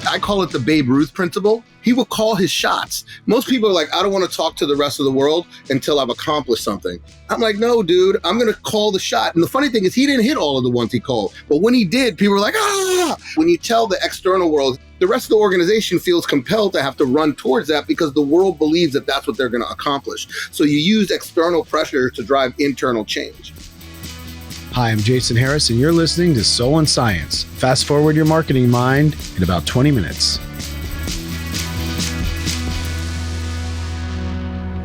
I call it the Babe Ruth principle. He will call his shots. Most people are like, I don't want to talk to the rest of the world until I've accomplished something. I'm like, no, dude, I'm going to call the shot. And the funny thing is he didn't hit all of the ones he called. But when he did, people were like, ah! When you tell the external world, the rest of the organization feels compelled to have to run towards that because the world believes that that's what they're going to accomplish. So you use external pressure to drive internal change. Hi, I'm Jason Harris, and you're listening to Soul and Science. Fast forward your marketing mind in about 20 minutes.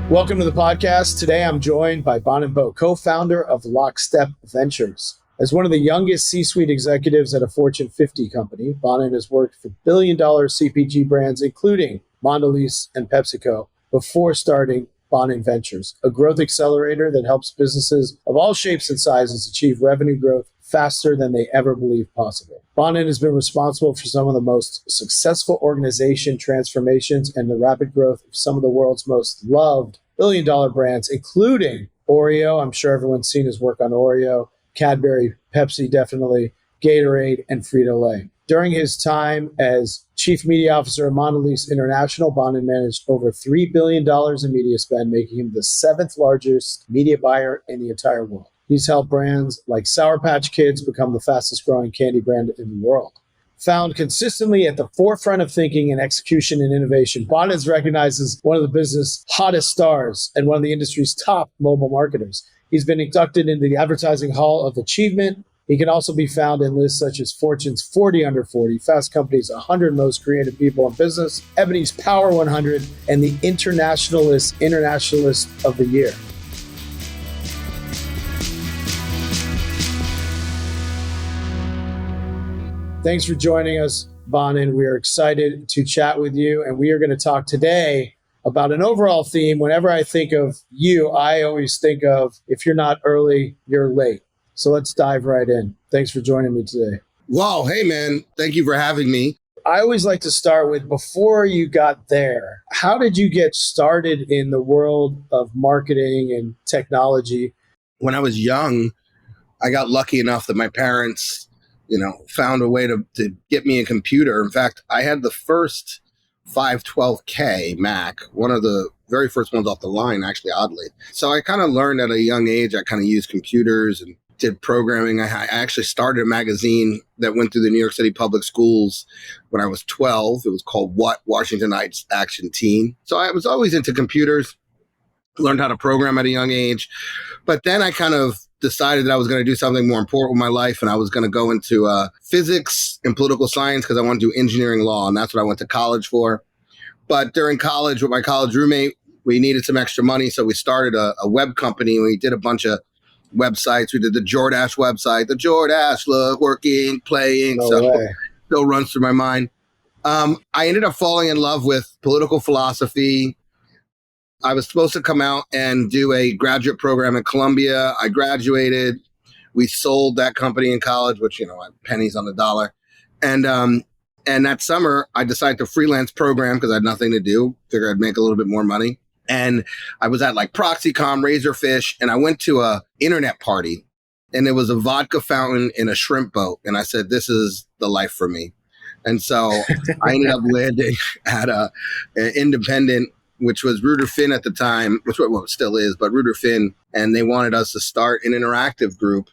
Welcome to the podcast. Today, I'm joined by Bonin, co-founder of Lockstep Ventures. As one of the youngest C-suite executives at a Fortune 50 company, Bonin has worked for billion-dollar CPG brands, including Mondelez and PepsiCo, before starting Bonin Ventures, a growth accelerator that helps businesses of all shapes and sizes achieve revenue growth faster than they ever believed possible. Bonin has been responsible for some of the most successful organization transformations and the rapid growth of some of the world's most loved billion-dollar brands, including Oreo. I'm sure everyone's seen his work on Oreo, Cadbury, Pepsi, definitely, Gatorade, and Frito-Lay. During his time as Chief Media Officer at Mondelez International, Bonin managed over $3 billion in media spend, making him the seventh largest media buyer in the entire world. He's helped brands like Sour Patch Kids become the fastest growing candy brand in the world. Found consistently at the forefront of thinking and execution and innovation, Bonin is recognized as one of the business hottest stars and one of the industry's top mobile marketers. He's been inducted into the Advertising Hall of Achievement. He can also be found in lists such as Fortune's 40 Under 40, Fast Company's 100 Most Creative People in Business, Ebony's Power 100, and the Internationalist of the Year. Thanks for joining us, Bonin. We are excited to chat with you, and we are going to talk today about an overall theme. Whenever I think of you, I always think of, if you're not early, you're late. So let's dive right in. Thanks for joining me today. Wow. Hey, man. Thank you for having me. I always like to start with, before you got there, how did you get started in the world of marketing and technology? When I was young, I got lucky enough that my parents, found a way to get me a computer. In fact, I had the first 512K Mac, one of the very first ones off the line, actually, oddly. So I kind of learned at a young age, I kind of used computers and did programming. I actually started a magazine that went through the New York City public schools when I was 12. It was called What? Washington Heights Action Teen. So I was always into computers, learned how to program at a young age. But then I kind of decided that I was going to do something more important with my life, and I was going to go into physics and political science because I wanted to do engineering law, and that's what I went to college for. But during college with my college roommate, we needed some extra money, so we started a web company, and we did a bunch of websites. We did the Jordache website, the Jordache look, working, playing. Still runs through my mind. I ended up falling in love with political philosophy. I was supposed to come out and do a graduate program at Columbia. I graduated. We sold that company in college, which, pennies on the dollar. And that summer, I decided to freelance program because I had nothing to do. Figured I'd make a little bit more money. And I was at like Proxycom, Razorfish, and I went to a internet party, and it was a vodka fountain in a shrimp boat. And I said, this is the life for me. And so I ended up landing at an independent, which was Reuter Finn at the time, which still is, but Reuter Finn. And they wanted us to start an interactive group.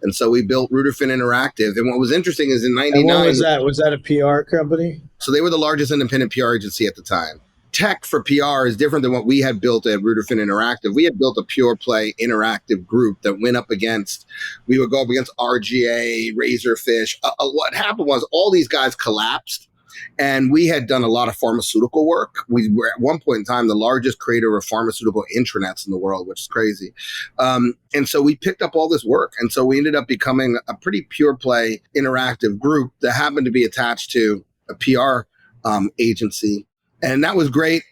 And so we built Reuter Finn Interactive. And what was interesting is in 99. And what was that? Was that a PR company? So they were the largest independent PR agency at the time. Tech for PR is different than what we had built at Reuter Finn Interactive. We had built a pure play interactive group that went up against, we would go up against RGA, Razorfish. What happened was all these guys collapsed, and we had done a lot of pharmaceutical work. We were at one point in time the largest creator of pharmaceutical intranets in the world, which is crazy. And so we picked up all this work. And so we ended up becoming a pretty pure play interactive group that happened to be attached to a PR agency. And that was great.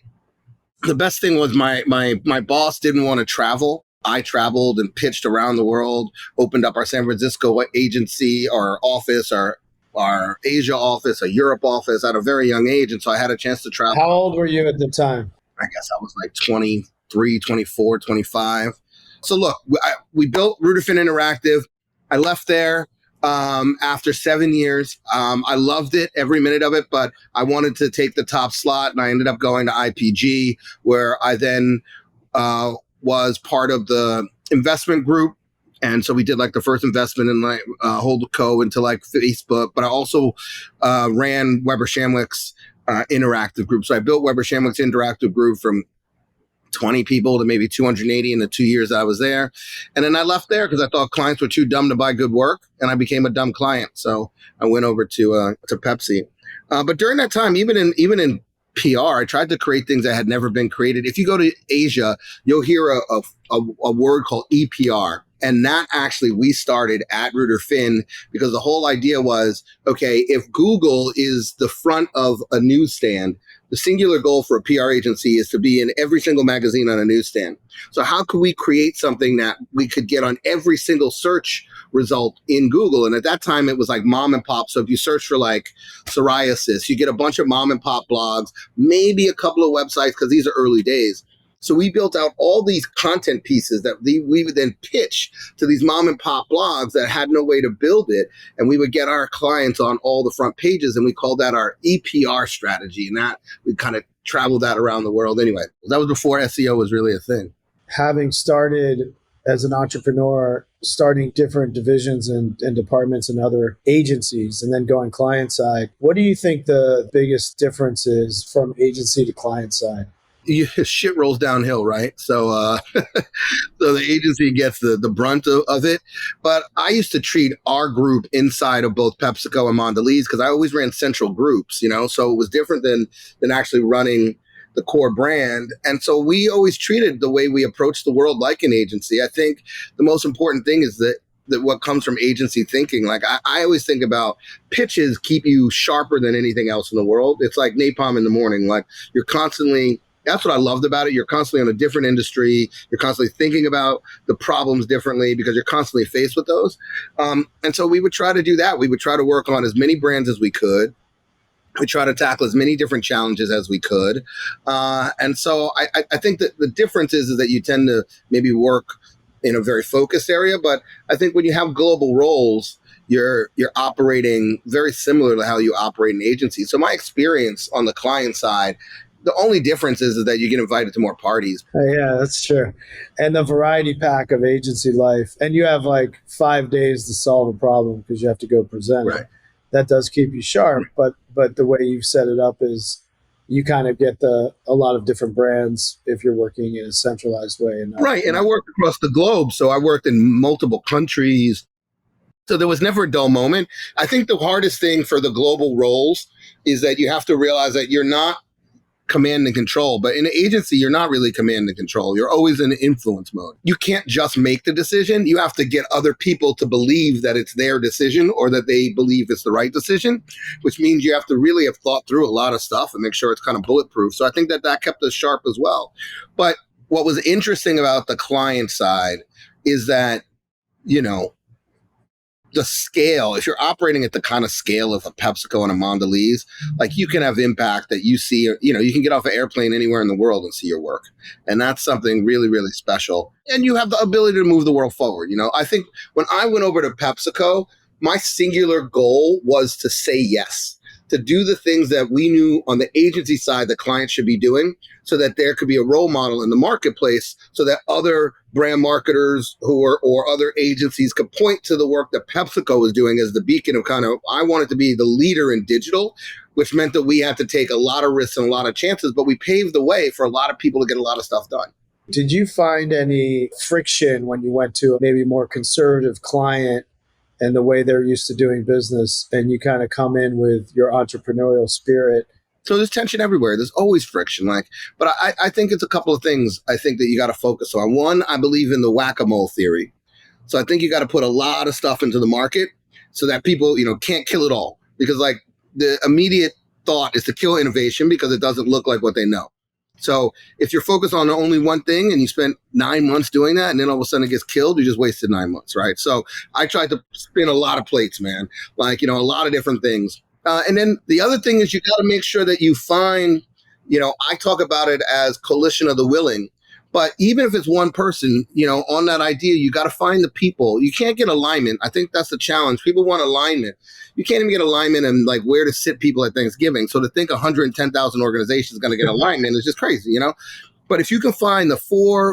The best thing was my boss didn't want to travel. I traveled and pitched around the world, opened up our San Francisco agency, our office, our Asia office, a Europe office at a very young age. And so I had a chance to travel. How old were you at the time? I guess I was like 23, 24, 25. So look, we built Reuter Finn Interactive. I left there. After 7 years. I loved it, every minute of it, but I wanted to take the top slot, and I ended up going to IPG, where I then was part of the investment group. And so we did like the first investment in like Holdco into like Facebook, but I also ran Weber Shandwick's interactive group. So I built Weber Shandwick's interactive group from 20 people to maybe 280 in the 2 years I was there. And then I left there because I thought clients were too dumb to buy good work, and I became a dumb client. So I went over to Pepsi. But during that time, even in PR, I tried to create things that had never been created. If you go to Asia, you'll hear a word called EPR. And that actually we started at Reuter Finn, because the whole idea was, okay, if Google is the front of a newsstand, the singular goal for a PR agency is to be in every single magazine on a newsstand. So how could we create something that we could get on every single search result in Google? And at that time, it was like mom and pop. So if you search for like psoriasis, you get a bunch of mom and pop blogs, maybe a couple of websites, because these are early days. So we built out all these content pieces that we would then pitch to these mom and pop blogs that had no way to build it. And we would get our clients on all the front pages, and we called that our EPR strategy. And that we kind of traveled that around the world anyway. That was before SEO was really a thing. Having started as an entrepreneur, starting different divisions and departments and other agencies, and then going client side, what do you think the biggest difference is from agency to client side? Shit rolls downhill, right? So so the agency gets the brunt of it. But I used to treat our group inside of both PepsiCo and Mondelez, because I always ran central groups, so it was different than actually running the core brand. And so we always treated the way we approach the world like an agency. I think the most important thing is that what comes from agency thinking. Like I always think about pitches keep you sharper than anything else in the world. It's like napalm in the morning. Like you're constantly, that's what I loved about it. You're constantly on a different industry. You're constantly thinking about the problems differently because you're constantly faced with those. And so we would try to do that. We would try to work on as many brands as we could. We try to tackle as many different challenges as we could. And so I think that the difference is that you tend to maybe work in a very focused area. But I think when you have global roles, you're operating very similar to how you operate in agencies. So my experience on the client side, the only difference is that you get invited to more parties. Yeah, that's true. And the variety pack of agency life. And you have like 5 days to solve a problem because you have to go present Right. it. That does keep you sharp. But the way you've set it up is you kind of get a lot of different brands if you're working in a centralized way. Right. And I worked across the globe. So I worked in multiple countries. So there was never a dull moment. I think the hardest thing for the global roles is that you have to realize that you're not command and control, but in an agency, you're not really command and control. You're always in influence mode. You can't just make the decision. You have to get other people to believe that it's their decision or that they believe it's the right decision, which means you have to really have thought through a lot of stuff and make sure it's kind of bulletproof. So I think that kept us sharp as well. But what was interesting about the client side is that, the scale, if you're operating at the kind of scale of a PepsiCo and a Mondelez, like you can have impact that you see, you can get off an airplane anywhere in the world and see your work. And that's something really, really special. And you have the ability to move the world forward. I think when I went over to PepsiCo, my singular goal was to say yes, to do the things that we knew on the agency side that clients should be doing, so that there could be a role model in the marketplace, so that other brand marketers or other agencies could point to the work that PepsiCo was doing as the beacon of I wanted to be the leader in digital, which meant that we had to take a lot of risks and a lot of chances, but we paved the way for a lot of people to get a lot of stuff done. Did you find any friction when you went to a maybe more conservative client and the way they're used to doing business, and you kind of come in with your entrepreneurial spirit? So there's tension everywhere. There's always friction. But I think it's a couple of things I think that you got to focus on. One, I believe in the whack-a-mole theory. So I think you got to put a lot of stuff into the market so that people, can't kill it all. Because the immediate thought is to kill innovation because it doesn't look like what they know. So if you're focused on only one thing and you spent 9 months doing that and then all of a sudden it gets killed, you just wasted 9 months, right? So I tried to spin a lot of plates, man, a lot of different things. And then the other thing is you got to make sure that you find, I talk about it as coalition of the willing, But even if it's one person, on that idea, you got to find the people. You can't get alignment. I think that's the challenge. People want alignment. You can't even get alignment and like where to sit people at Thanksgiving. So to think 110,000 organizations going to get alignment is just crazy, But if you can find the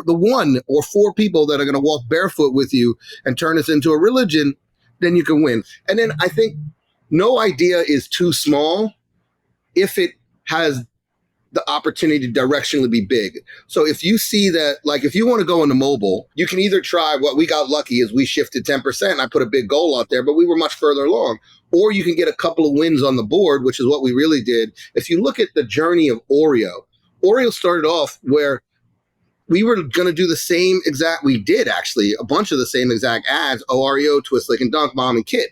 one or four people that are going to walk barefoot with you and turn this into a religion, then you can win. And then I think no idea is too small if it has the opportunity to directionally be big. So if you see that, like if you want to go into mobile, you can either try what we got lucky is we shifted 10% and I put a big goal out there, but we were much further along. Or you can get a couple of wins on the board, which is what we really did. If you look at the journey of Oreo started off where we were going to do the same exact, we did actually a bunch of the same exact ads, Oreo, Twist, Lick and Dunk, Mom and Kid.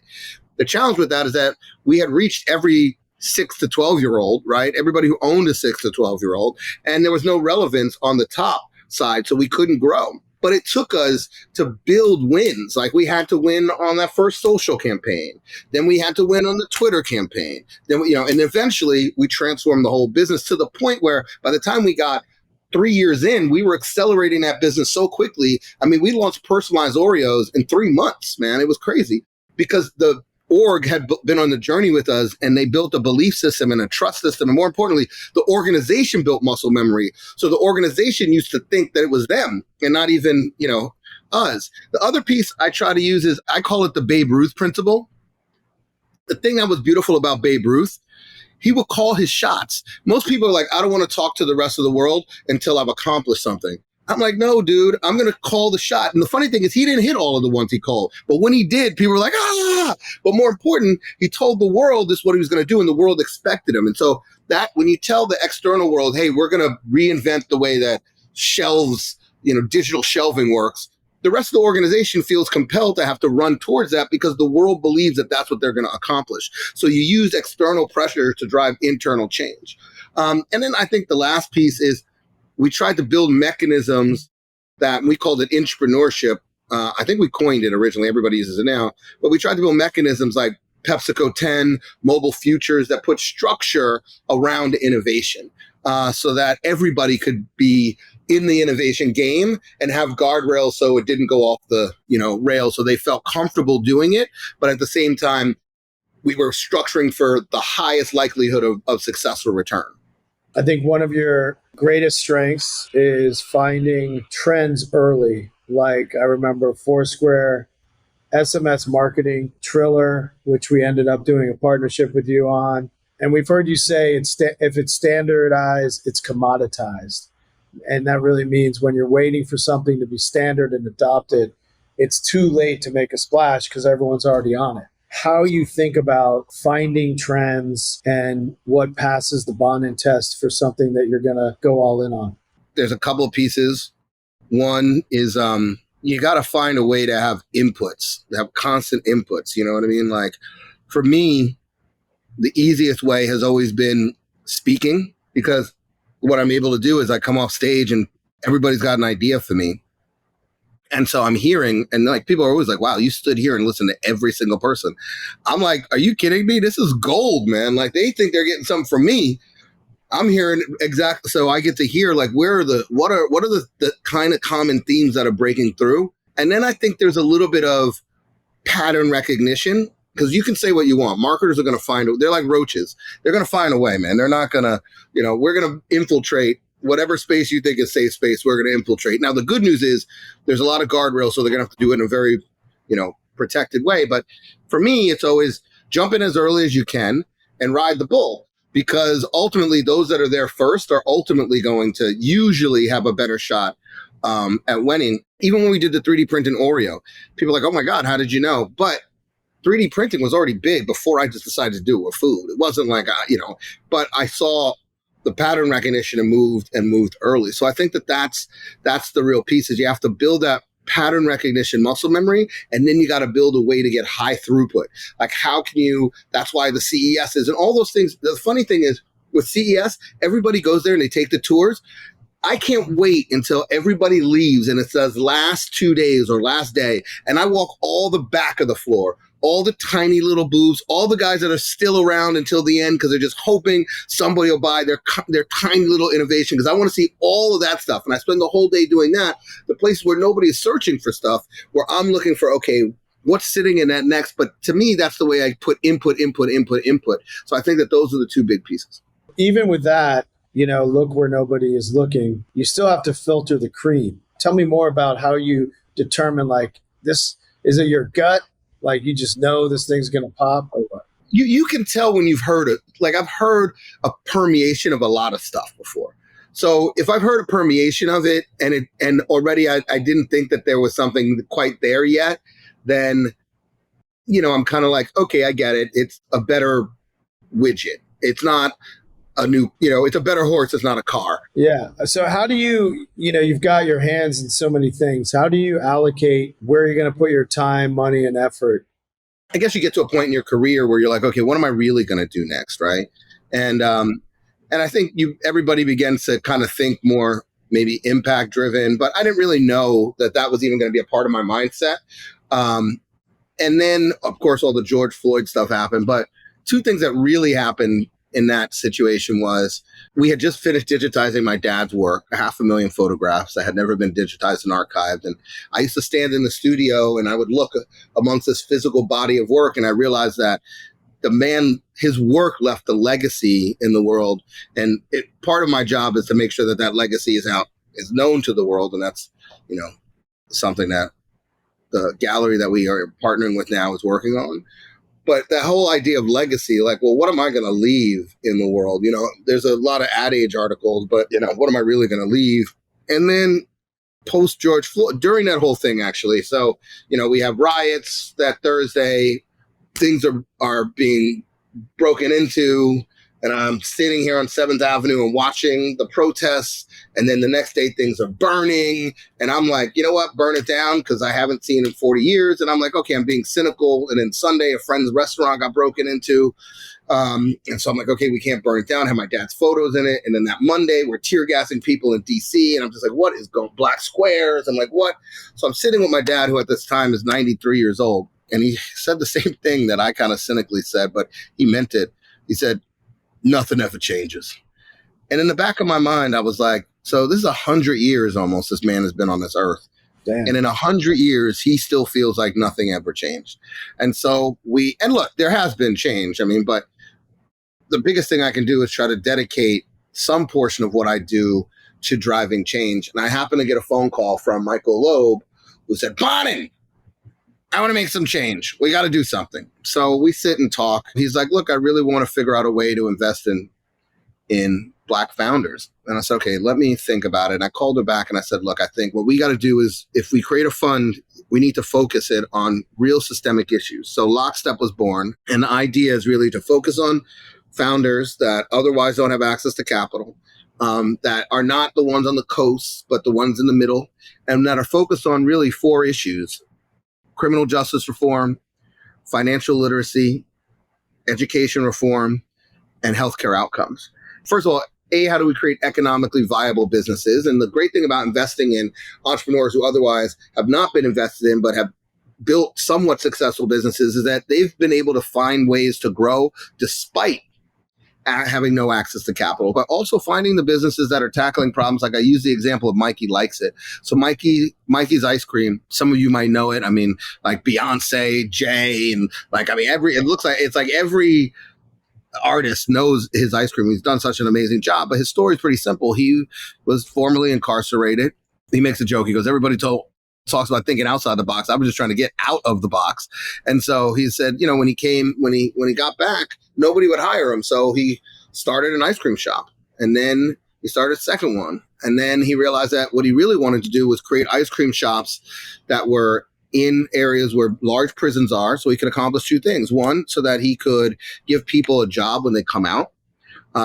The challenge with that is that we had reached every 6 to 12-year-old, right? Everybody who owned a 6 to 12-year-old, and there was no relevance on the top side, so we couldn't grow. But it took us to build wins. Like we had to win on that first social campaign. Then we had to win on the Twitter campaign. Then, and eventually we transformed the whole business to the point where by the time we got 3 years in, we were accelerating that business so quickly. I mean, we launched personalized Oreos in 3 months, man. It was crazy because the org had been on the journey with us and they built a belief system and a trust system. And more importantly, the organization built muscle memory. So the organization used to think that it was them and not even, us. The other piece I try to use is I call it the Babe Ruth principle. The thing that was beautiful about Babe Ruth, he would call his shots. Most people are like, I don't want to talk to the rest of the world until I've accomplished something. I'm like, no, dude, I'm going to call the shot. And the funny thing is he didn't hit all of the ones he called. But when he did, people were like, ah. But more important, he told the world this is what he was going to do, and the world expected him. And so that when you tell the external world, hey, we're going to reinvent the way that shelves, digital shelving works, the rest of the organization feels compelled to have to run towards that because the world believes that that's what they're going to accomplish. So you use external pressure to drive internal change. And then I think the last piece is we tried to build mechanisms that we called it entrepreneurship. I think we coined it originally. Everybody uses it now. But we tried to build mechanisms like PepsiCo 10, mobile futures that put structure around innovation so that everybody could be in the innovation game and have guardrails so it didn't go off the rails. So they felt comfortable doing it. But at the same time, we were structuring for the highest likelihood of successful return. I think one of your greatest strengths is finding trends early. Like I remember Foursquare, SMS marketing, Triller, which we ended up doing a partnership with you on. And we've heard you say if it's standardized, it's commoditized. And that really means when you're waiting for something to be standard and adopted, it's too late to make a splash because everyone's already on it. How you think about finding trends and what passes the Bonin test for something that you're going to go all in on? There's a couple of pieces. One is you got to find a way to have inputs, to have constant inputs. You know what I mean? Like for me, the easiest way has always been speaking because what I'm able to do is I come off stage and everybody's got an idea for me. And so I'm hearing, and like people are always like, wow, you stood here and listened to every single person. I'm like, are you kidding me? This is gold, man. Like they think they're getting something from me. I'm hearing exactly. So I get to hear like, what are the kind of common themes that are breaking through? And then I think there's a little bit of pattern recognition because you can say what you want. Marketers are going to they're like roaches. They're going to find a way, man. They're not going to, we're going to infiltrate whatever space you think is safe space, we're going to infiltrate. Now, the good news is there's a lot of guardrails, so they're going to have to do it in a very, protected way. But for me, it's always jump in as early as you can and ride the bull because ultimately those that are there first are ultimately going to usually have a better shot at winning. Even when we did the 3D printing Oreo, people are like, oh my God, how did you know? But 3D printing was already big before I just decided to do it with food. It wasn't like, but I saw the pattern recognition and moved early. So I think that's the real piece is you have to build that pattern recognition muscle memory, and then you got to build a way to get high throughput. Like how can you, that's why the CES is and all those things. The funny thing is with CES, everybody goes there and they take the tours. I can't wait until everybody leaves and it says last 2 days or last day. And I walk all the back of the floor, all the tiny little boobs, all the guys that are still around until the end because they're just hoping somebody will buy their tiny little innovation, because I want to see all of that stuff. And I spend the whole day doing that. The places where nobody is searching for stuff, where I'm looking for, okay, what's sitting in that next? But to me, that's the way I put input. So I think that those are the two big pieces. Even with that, look where nobody is looking, you still have to filter the cream. Tell me more about how you determine, like, this, is it your gut? Like, you just know this thing's going to pop, or what? You can tell when you've heard it. Like, I've heard a permeation of a lot of stuff before. So if I've heard a permeation of it and already I didn't think that there was something quite there yet, then, I'm kind of like, okay, I get it. It's a better widget. It's not a new, it's a better horse. It's not a car. Yeah. So how do you, you've got your hands in so many things. How do you allocate where you're going to put your time, money, and effort? I guess you get to a point in your career where you're like, okay, what am I really going to do next? Right. And I think everybody begins to kind of think more maybe impact driven, but I didn't really know that was even going to be a part of my mindset. And then of course, all the George Floyd stuff happened, but two things that really happened in that situation was we had just finished digitizing my dad's work, 500,000 photographs that had never been digitized and archived. And I used to stand in the studio and I would look amongst this physical body of work. And I realized that the man, his work left a legacy in the world. And part of my job is to make sure that legacy is known to the world. And that's, something that the gallery that we are partnering with now is working on. But that whole idea of legacy, like, well, what am I going to leave in the world? There's a lot of Ad Age articles, but, what am I really going to leave? And then post George Floyd, during that whole thing, actually. So, we have riots that Thursday, things are being broken into, and I'm sitting here on 7th Avenue and watching the protests. And then the next day things are burning. And I'm like, you know what? Burn it down, because I haven't seen it in 40 years. And I'm like, okay, I'm being cynical. And then Sunday, a friend's restaurant got broken into. And so I'm like, okay, we can't burn it down. I have my dad's photos in it. And then that Monday, we're tear gassing people in DC. And I'm just like, what is going black squares? I'm like, what? So I'm sitting with my dad, who at this time is 93 years old. And he said the same thing that I kind of cynically said, but he meant it. He said, nothing ever changes. And in the back of my mind, I was like, so this is 100 years almost this man has been on this earth. Damn. And in 100 years, he still feels like nothing ever changed. And so and look, there has been change. I mean, but the biggest thing I can do is try to dedicate some portion of what I do to driving change. And I happened to get a phone call from Michael Loeb, who said, Bonin, I want to make some change. We got to do something. So we sit and talk. He's like, look, I really want to figure out a way to invest in Black founders. And I said, okay, let me think about it. And I called her back and I said, look, I think what we got to do is, if we create a fund, we need to focus it on real systemic issues. So Lockstep was born. And the idea is really to focus on founders that otherwise don't have access to capital, that are not the ones on the coast, but the ones in the middle, and that are focused on really 4 issues: criminal justice reform, financial literacy, education reform, and healthcare outcomes. First of all, how do we create economically viable businesses? And the great thing about investing in entrepreneurs who otherwise have not been invested in, but have built somewhat successful businesses, is that they've been able to find ways to grow despite having no access to capital, but also finding the businesses that are tackling problems. Like I use the example of Mikey Likes It. So Mikey's ice cream, some of you might know it. I mean, like Beyonce, Jay, and it looks like it's like every artist knows his ice cream. He's done such an amazing job, but his story is pretty simple. He was formerly incarcerated. He makes a joke. He goes, everybody talks about thinking outside the box. I was just trying to get out of the box. And so he said, when he got back, nobody would hire him. So he started an ice cream shop, and then he started a second one. And then he realized that what he really wanted to do was create ice cream shops that were in areas where large prisons are, so he could accomplish 2 things. One, so that he could give people a job when they come out,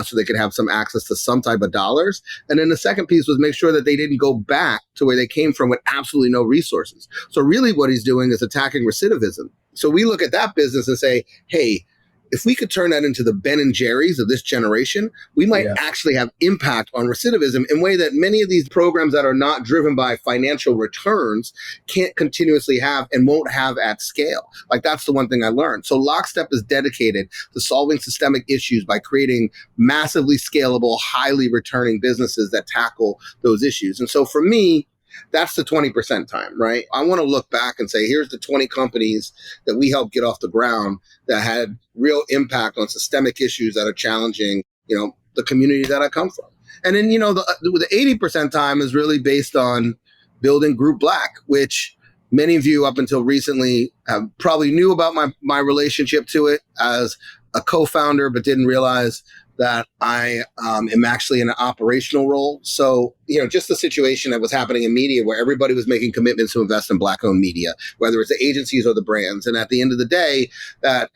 so they could have some access to some type of dollars. And then the second piece was make sure that they didn't go back to where they came from with absolutely no resources. So really what he's doing is attacking recidivism. So we look at that business and say, hey, if we could turn that into the Ben and Jerry's of this generation, we might actually have impact on recidivism in a way that many of these programs that are not driven by financial returns can't continuously have and won't have at scale. Like, that's the one thing I learned. So Lockstep is dedicated to solving systemic issues by creating massively scalable, highly returning businesses that tackle those issues. And so for me, that's the 20% time, right? I want to look back and say, here's the 20 companies that we helped get off the ground that had real impact on systemic issues that are challenging, the community that I come from. And then, the 80% time is really based on building Group Black, which many of you up until recently have probably knew about my relationship to it as a co-founder, but didn't realize that I am actually in an operational role. So, just the situation that was happening in media where everybody was making commitments to invest in Black-owned media, whether it's the agencies or the brands. And at the end of the day, that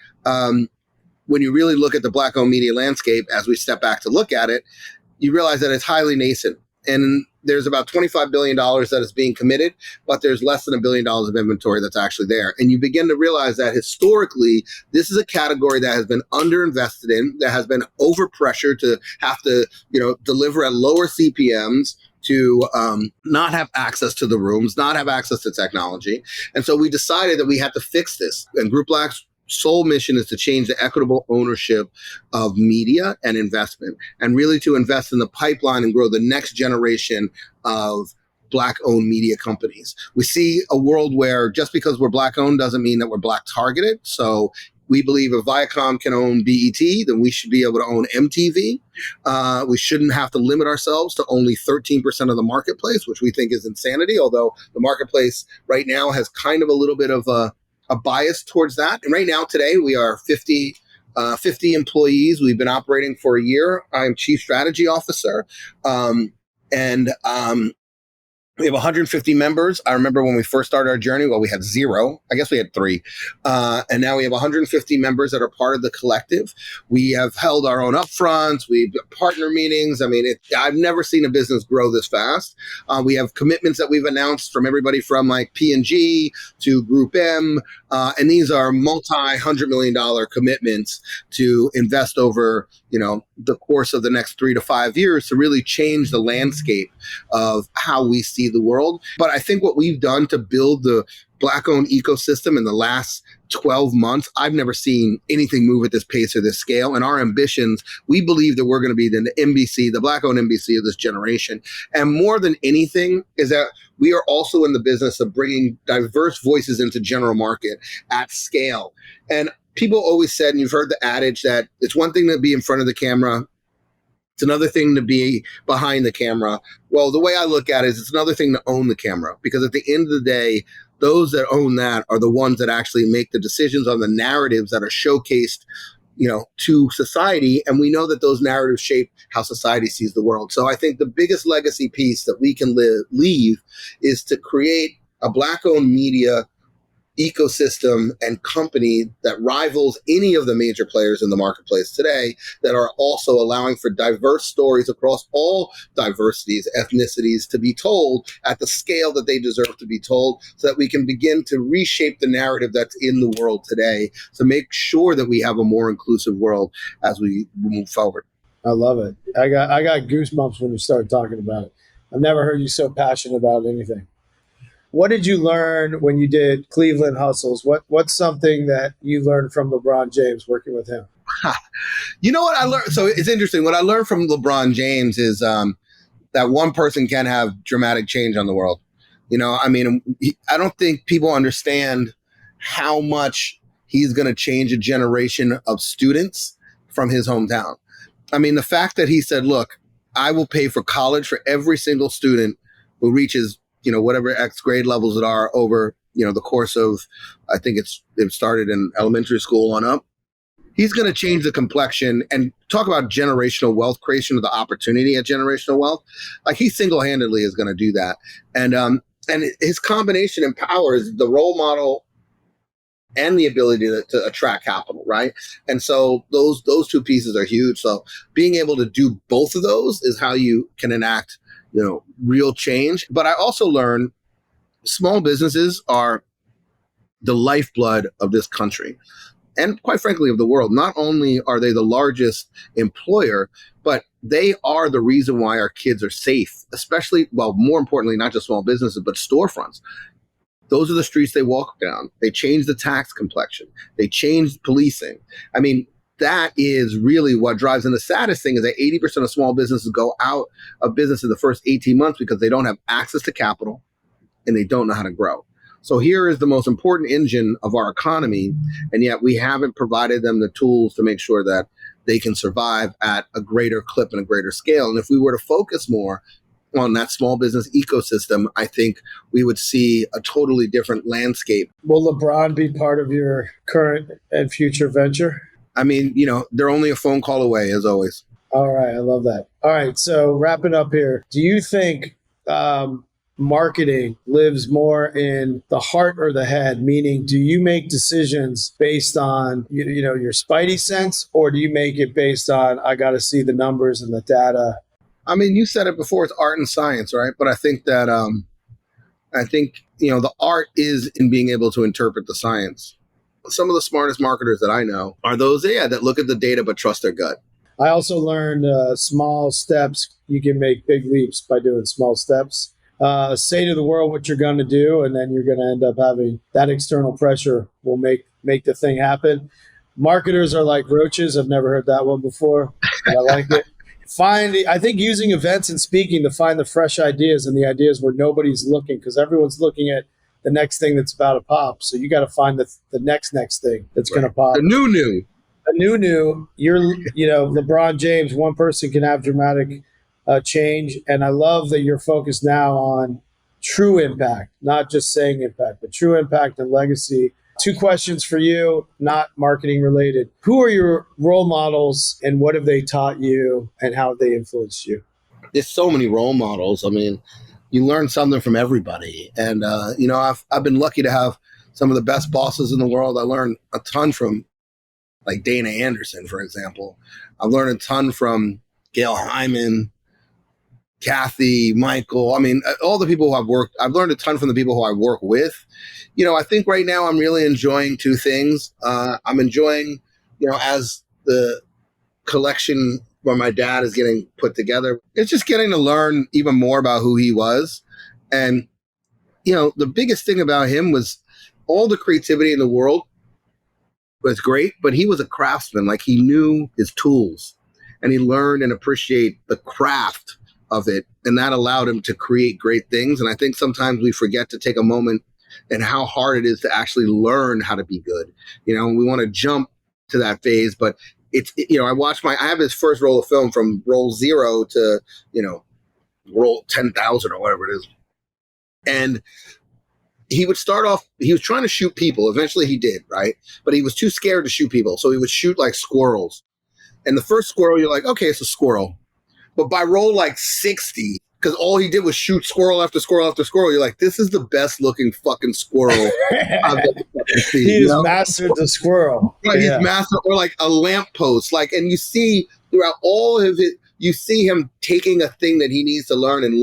when you really look at the Black-owned media landscape, as we step back to look at it, you realize that it's highly nascent. And there's about $25 billion that is being committed, but there's less than $1 billion of inventory that's actually there. And you begin to realize that historically, this is a category that has been underinvested in, that has been overpressured to have to, deliver at lower CPMs, to not have access to the rooms, not have access to technology. And so we decided that we had to fix this. And Group Black's sole mission is to change the equitable ownership of media and investment, and really to invest in the pipeline and grow the next generation of Black-owned media companies. We see a world where just because we're Black-owned doesn't mean that we're Black-targeted. So we believe if Viacom can own BET, then we should be able to own MTV. We shouldn't have to limit ourselves to only 13% of the marketplace, which we think is insanity, although the marketplace right now has kind of a little bit of a bias towards that. And right now, today, we are 50 employees. We've been operating for a year. I'm Chief Strategy Officer. We have 150 members. I remember when we first started our journey, we had 0. I guess we had 3. And now we have 150 members that are part of the collective. We have held our own upfronts. We've got partner meetings. I mean, I've never seen a business grow this fast. We have commitments that we've announced from everybody from like P&G to Group M. And these are multi-$100 million commitments to invest over, the course of the next 3 to 5 years to really change the landscape of how we see the world. But I think what we've done to build the Black-owned ecosystem in the last 12 months, I've never seen anything move at this pace or this scale. And our ambitions, we believe that we're going to be the NBC, the Black-owned NBC of this generation. And more than anything is that we are also in the business of bringing diverse voices into general market at scale. And people always said, and you've heard the adage that it's one thing to be in front of the camera, it's another thing to be behind the camera. Well, the way I look at it is it's another thing to own the camera, because at the end of the day, those that own that are the ones that actually make the decisions on the narratives that are showcased, to society. And we know that those narratives shape how society sees the world. So I think the biggest legacy piece that we can leave is to create a Black-owned media ecosystem and company that rivals any of the major players in the marketplace today, that are also allowing for diverse stories across all diversities, ethnicities to be told at the scale that they deserve to be told, so that we can begin to reshape the narrative that's in the world today to make sure that we have a more inclusive world as we move forward. I love it. I got goosebumps when you started talking about it. I've never heard you so passionate about anything. What did you learn when you did Cleveland Hustles? What's something that you learned from LeBron James working with him? You know what I learned? So it's interesting. What I learned from LeBron James is that one person can have dramatic change on the world. I don't think people understand how much he's going to change a generation of students from his hometown. I mean, the fact that he said, look, I will pay for college for every single student who reaches whatever X grade levels it are over, the course of, I think it started in elementary school on up. He's going to change the complexion and talk about generational wealth creation, of the opportunity at generational wealth. Like, he single-handedly is going to do that. And his combination empowers the role model and the ability to attract capital, right? And so those two pieces are huge. So being able to do both of those is how you can enact real change. But I also learned small businesses are the lifeblood of this country. and quite frankly of the world. Not only are they the largest employer, but they are the reason why our kids are safe, especially, well, more importantly, not just small businesses, but storefronts. Those are the streets they walk down. They change the tax complexion. They change policing. I mean, that is really what drives. And the saddest thing is that 80% of small businesses go out of business in the first 18 months because they don't have access to capital and they don't know how to grow. So here is the most important engine of our economy, and yet we haven't provided them the tools to make sure that they can survive at a greater clip and a greater scale. And if we were to focus more on that small business ecosystem, I think we would see a totally different landscape. Will LeBron be part of your current and future venture? I mean, they're only a phone call away, as always. All right. I love that. All right. So wrapping up here, do you think marketing lives more in the heart or the head? Meaning, do you make decisions based on, your spidey sense, or do you make it based on, I got to see the numbers and the data? I mean, you said it before, it's art and science, right? But I think that, the art is in being able to interpret the science. Some of the smartest marketers that I know are those, that look at the data but trust their gut. I also learned small steps. You can make big leaps by doing small steps. Say to the world what you're going to do, and then you're going to end up having that external pressure will make the thing happen. Marketers are like roaches. I've never heard that one before, but I like it. I think using events and speaking to find the fresh ideas and the ideas where nobody's looking, because everyone's looking at the next thing that's about to pop. So you got to find the next thing that's going to pop. The new. A new. You're, LeBron James, one person can have dramatic change. And I love that you're focused now on true impact, not just saying impact, but true impact and legacy. 2 questions for you, not marketing related. Who are your role models and what have they taught you and how have they influenced you? There's so many role models. I mean, you learn something from everybody. And, I've been lucky to have some of the best bosses in the world. I learned a ton from, like, Dana Anderson, for example. I've learned a ton from Gail Hyman, Kathy, Michael. I mean, all the people who I've learned a ton from the people who I work with. I think right now I'm really enjoying 2 things. I'm enjoying, as the collection where my dad is getting put together, it's just getting to learn even more about who he was. And, the biggest thing about him was all the creativity in the world was great, but he was a craftsman. Like, he knew his tools and he learned and appreciate the craft of it. And that allowed him to create great things. And I think sometimes we forget to take a moment and how hard it is to actually learn how to be good. We want to jump to that phase, but I have his first roll of film from roll 0 to, roll 10,000 or whatever it is. And he would start off, he was trying to shoot people. Eventually he did, right? But he was too scared to shoot people. So he would shoot like squirrels. And the first squirrel, you're like, okay, it's a squirrel. But by roll like 60, because all he did was shoot squirrel after squirrel after squirrel, you're like, this is the best looking fucking squirrel I've ever seen. He has mastered the squirrel. Right, he's mastered, or like a lamppost. Like, and you see throughout all of it, you see him taking a thing that he needs to learn and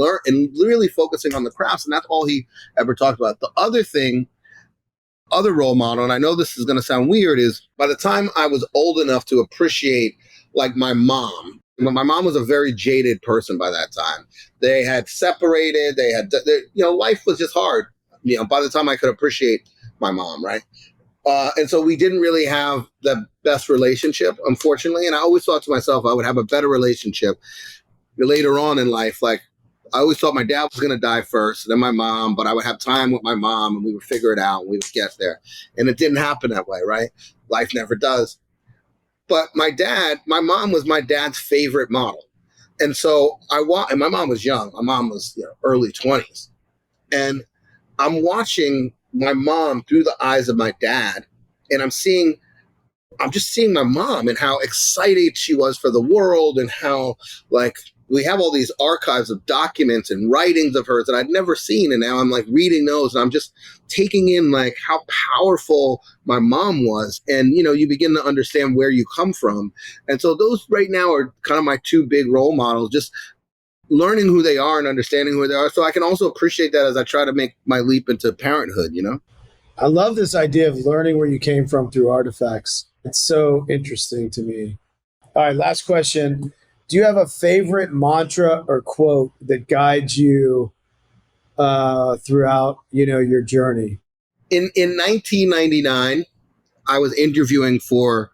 really focusing on the crafts. And that's all he ever talked about. The other role model, and I know this is going to sound weird, is by the time I was old enough to appreciate, like, my mom. My mom was a very jaded person by that time. They had separated. Life was just hard. By the time I could appreciate my mom, right? And so we didn't really have the best relationship, unfortunately. And I always thought to myself, I would have a better relationship later on in life. Like, I always thought my dad was going to die first, then my mom, but I would have time with my mom and we would figure it out and we would get there. And it didn't happen that way, right? Life never does. But my mom was my dad's favorite model. And so and my mom was young. My mom was early 20s. And I'm watching my mom through the eyes of my dad. And I'm just seeing my mom and how excited she was for the world and how, like, we have all these archives of documents and writings of hers that I'd never seen. And now I'm like reading those and I'm just taking in like how powerful my mom was. And, you begin to understand where you come from. And so those right now are kind of my 2 big role models, just learning who they are and understanding who they are. So I can also appreciate that as I try to make my leap into parenthood, I love this idea of learning where you came from through artifacts. It's so interesting to me. All right, last question. Do you have a favorite mantra or quote that guides you throughout, your journey? In 1999, I was interviewing for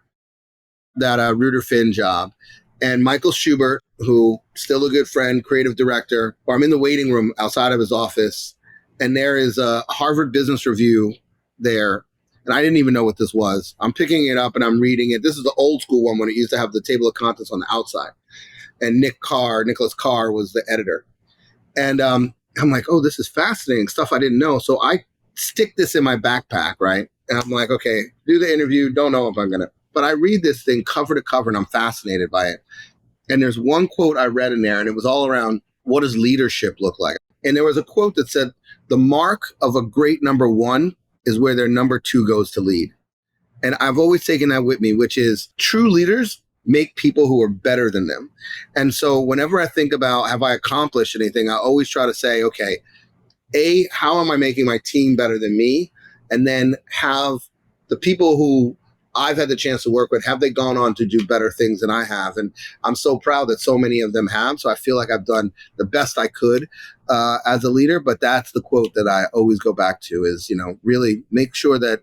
that Reuter Finn job, and Michael Schubert, who still a good friend, creative director, or I'm in the waiting room outside of his office, and there is a Harvard Business Review there, and I didn't even know what this was. I'm picking it up and I'm reading it. This is the old school one when it used to have the table of contents on the outside, and Nicholas Carr was the editor, and I'm like, oh, this is fascinating stuff I didn't know. So I stick this in my backpack, right? And I'm like, okay, do the interview. Don't know if I'm going to. But I read this thing cover to cover, and I'm fascinated by it. And there's one quote I read in there, and it was all around, what does leadership look like? And there was a quote that said, the mark of a great number one is where their number two goes to lead. And I've always taken that with me, which is true leaders make people who are better than them. And so whenever I think about, have I accomplished anything, I always try to say, okay, A, how am I making my team better than me? And then have the people who I've had the chance to work with, have they gone on to do better things than I have? And I'm so proud that so many of them have. So I feel like I've done the best I could as a leader. But that's the quote that I always go back to is, really make sure that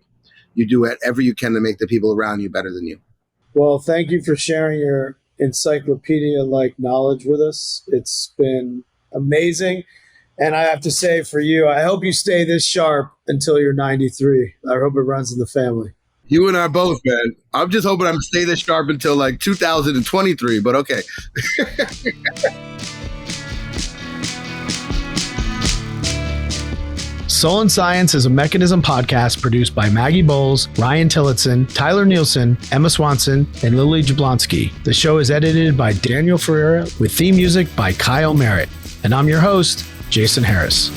you do whatever you can to make the people around you better than you. Well, thank you for sharing your encyclopedia-like knowledge with us. It's been amazing. And I have to say for you, I hope you stay this sharp until you're 93. I hope it runs in the family. You and I both, man. I'm just hoping I'm stay this sharp until like 2023, but okay. Soul and Science is a Mekanism podcast produced by Maggie Bowles, Ryan Tillotson, Tyler Nielsen, Emma Swanson, and Lily Jablonski. The show is edited by Daniel Ferreira with theme music by Kyle Merritt. And I'm your host, Jason Harris.